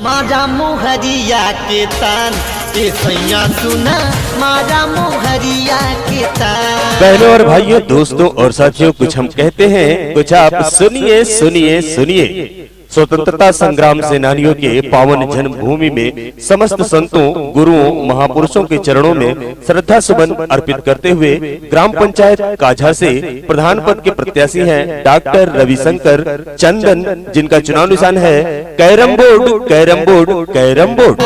मारा मोहरिया के तान ए सैया सुना, मारा मोहरिया के तान। बहनों और भाइयों, दोस्तों और साथियों, कुछ हम कहते हैं, कुछ आप सुनिए सुनिए सुनिए। स्वतंत्रता संग्राम सेनानियों के पावन जन्मभूमि में समस्त संतों, गुरुओं, महापुरुषों के चरणों में श्रद्धा सुमन अर्पित करते हुए ग्राम पंचायत काझा से प्रधान पद के प्रत्याशी हैं डॉक्टर रविशंकर चंदन, जिनका चुनाव निशान है carrom board, carrom board, carrom board.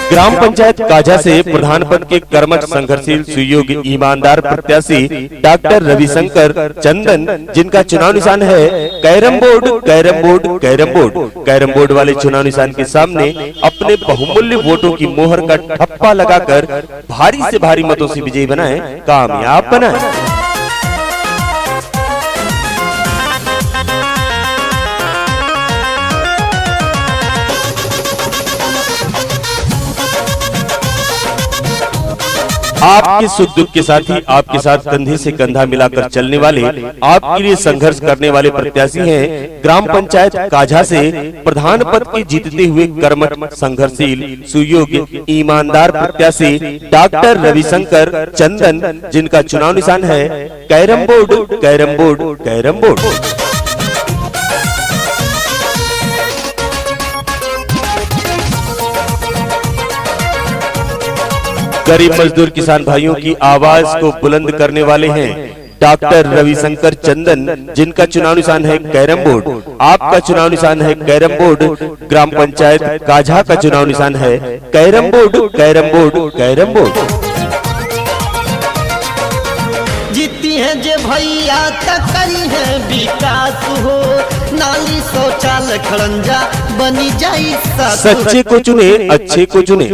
ग्राम पंचायत काझा से प्रधान पद के कर्मठ, संघर्षशील, सुयोग्य, ईमानदार प्रत्याशी डॉक्टर रविशंकर चंदन, जिनका चुनाव निशान है carrom board, carrom board, carrom board. Carrom board वाले चुनाव निशान के सामने अपने बहुमूल्य वोटों की मोहर का ठप्पा लगाकर भारी से भारी मतों से विजयी बनाएं, कामयाब बनाएं। आपके सुख दुख के साथ ही आपके साथ कंधे से कंधा मिलाकर चलने वाले, आपके लिए संघर्ष करने वाले प्रत्याशी हैं ग्राम पंचायत काझा से प्रधान पद के जीतते हुए कर्मठ, संघर्षशील, सुयोग्य, ईमानदार प्रत्याशी डॉक्टर रविशंकर चंदन, जिनका चुनाव निशान है carrom board, carrom board, carrom board. गरीब मजदूर किसान भाइयों की आवाज को बुलंद करने वाले हैं डॉक्टर रविशंकर चंदन, जिनका चुनाव निशान है कैरम बोर्ड। आपका चुनाव निशान है कैरम बोर्ड। ग्राम पंचायत काझा का चुनाव निशान है carrom board, carrom board, carrom board. जीती है जे भैया तक करी है विकास हो, नाली शौचालय खड़ंजा बनी जाई। सच्चे को चुने, अच्छे को चुने।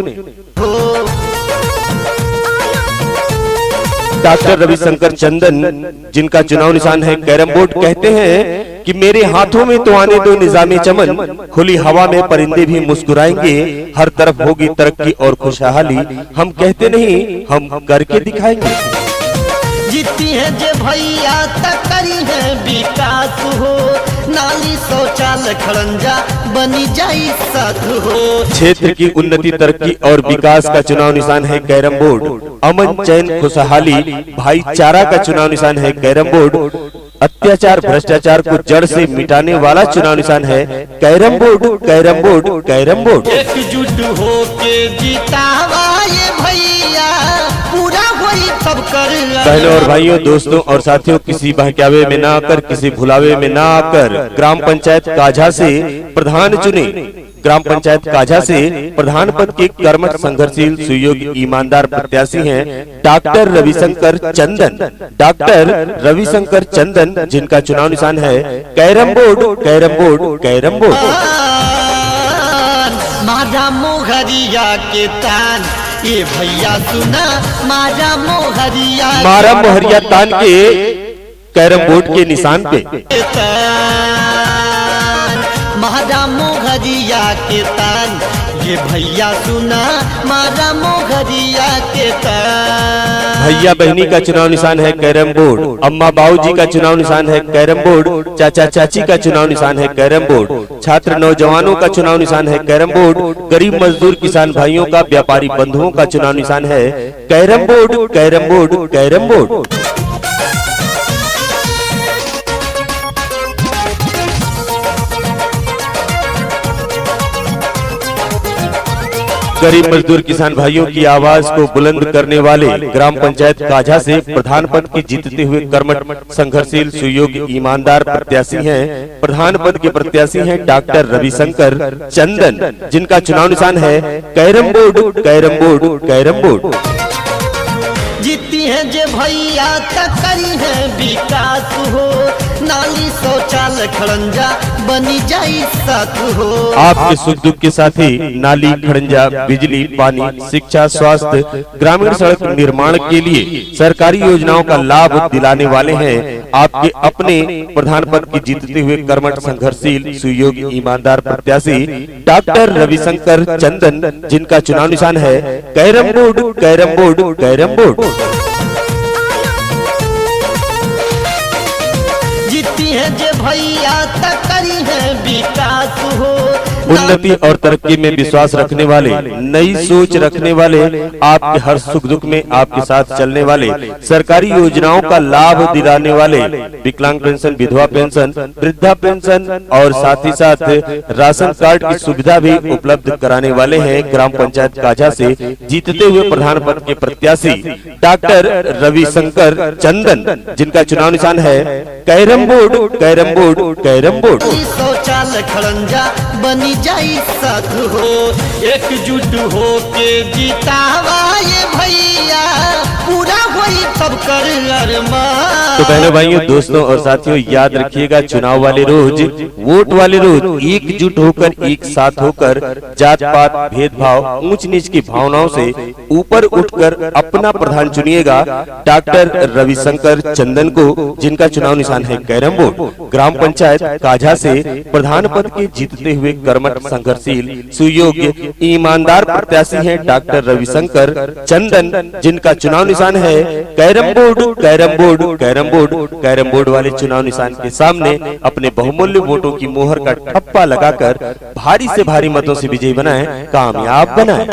डॉक्टर रविशंकर चंदन, जिनका चुनाव निशान है कैरम बोर्ड, कहते हैं कि मेरे हाथों में तो आने दो निजामे चमन, खुली हवा में परिंदे भी मुस्कुराएंगे, हर तरफ होगी तरक्की और खुशहाली, हम कहते नहीं, हम करके दिखाएंगे। जीती है जे भैया तक करी है विकास हो, नाली शौचालय खड़ंजा बनी जाई साथ हो। क्षेत्र की उन्नति, तरक्की और विकास का चुनाव निशान है कैरम बोर्ड। अमन, चैन, खुशहाली, भाईचारा का चुनाव निशान है कैरम बोर्ड। अत्याचार, भ्रष्टाचार को जड़ से मिटाने वाला चुनाव निशान है carrom board, carrom board, carrom board. एकजुट होके जीतावा ये भैया, पूरा होई सब कर। बहनों और भाइयों, दोस्तों और साथियों, किसी बहकावे में ना आकर, किसी भुलावे में ना आकर ग्राम पंचायत काझा से प्रधान चुने। ग्राम पंचायत काझा से प्रधान पद के कर्मठ, संघर्षशील, सुयोग्य, ईमानदार प्रत्याशी हैं डॉक्टर रविशंकर चंदन, डॉक्टर रविशंकर चंदन, जिनका चुनाव निशान है carrom board, carrom board, carrom board. मारा मोहरिया के तान ये भैया सुना, मारा मोहरिया, मारा मोहरिया तान के कैरम बोर्ड के निशान पे। मारा मोहरिया के तान ये भैया सुना, मारा मोहरिया के तान। भैया बहनी का चुनाव निशान है कैरम बोर्ड। अम्मा बाबूजी का चुनाव निशान है कैरम बोर्ड। चाचा चाची का चुनाव निशान है कैरम बोर्ड। छात्र नौजवानों का चुनाव निशान है कैरम बोर्ड। गरीब मजदूर किसान भाइयों का, व्यापारी बंधुओं का चुनाव निशान है carrom board, carrom board, carrom board. गरीब मजदूर किसान भाइयों की आवाज को बुलंद करने वाले ग्राम पंचायत काझा से प्रधान पद के जीतते हुए कर्मठ, संघर्षशील, सुयोग्य, ईमानदार प्रत्याशी हैं प्रधान पद के प्रत्याशी हैं डॉक्टर रविशंकर चंदन, जिनका चुनाव निशान है carrom board, carrom board, carrom board. जीती है जे भैया तक करी है विकास हो, नाली शौचालय खड़ंजा बनी जाई साथ हो। आपके सुख दुख के साथ ही नाली, खड़ंजा, बिजली, पानी, शिक्षा, स्वास्थ्य, ग्रामीण सड़क निर्माण के लिए सरकारी योजनाओं का लाभ दिलाने वाले हैं आपके अपने प्रधान पद की जीतते हुए कर्मठ, संघर्षशील, सुयोग्य, ईमानदार प्रत्याशी डॉक्टर रविशंकर चंदन, जिनका चुनाव निशान है carrom board, carrom board, carrom board. जीती है जे भैया तक करी है विकास हो, उन्नति और तरक्की में विश्वास रखने वाले, नई सोच रखने वाले, आपके हर सुख दुख में आपके साथ चलने वाले, सरकारी योजनाओं का लाभ दिलाने वाले, विकलांग पेंशन, विधवा पेंशन, वृद्धा पेंशन और साथ ही साथ राशन कार्ड की सुविधा भी उपलब्ध कराने वाले हैं ग्राम पंचायत काजा से जीतते हुए प्रधान पद के प्रत्याशी डॉक्टर रविशंकर चंदन, जिनका चुनाव निशान है carrom board, carrom board, carrom board. शौचालय खड़ंजा बनी जाई साथ हो, एकजुट हो के जीतावा ये भैया, पूरा होई सब कर अरमान। तो बहनों भाइयों, दोस्तों और साथियों, याद रखिएगा चुनाव वाले रोज, वोट वाले रोज एकजुट होकर, एक साथ होकर, जात पात भेदभाव ऊंच नीच की भावनाओं से ऊपर उठकर अपना प्रधान चुनिएगा डॉक्टर रविशंकर चंदन को, जिनका चुनाव निशान है कैरम बोर्ड। ग्राम पंचायत काजा से प्रधान पद के जीतते हुए कर्मठ, संघर्षशील, सुयोग्य, ईमानदार प्रत्याशी हैं डॉक्टर रविशंकर चंदन, जिनका चुनाव निशान है carrom board, carrom board, carrom board. Carrom board वाले चुनाव निशान के सामने अपने बहुमूल्य वोटों की मोहर का ठप्पा लगाकर भारी से भारी मतों से विजयी बनाएं, कामयाब बनाएं।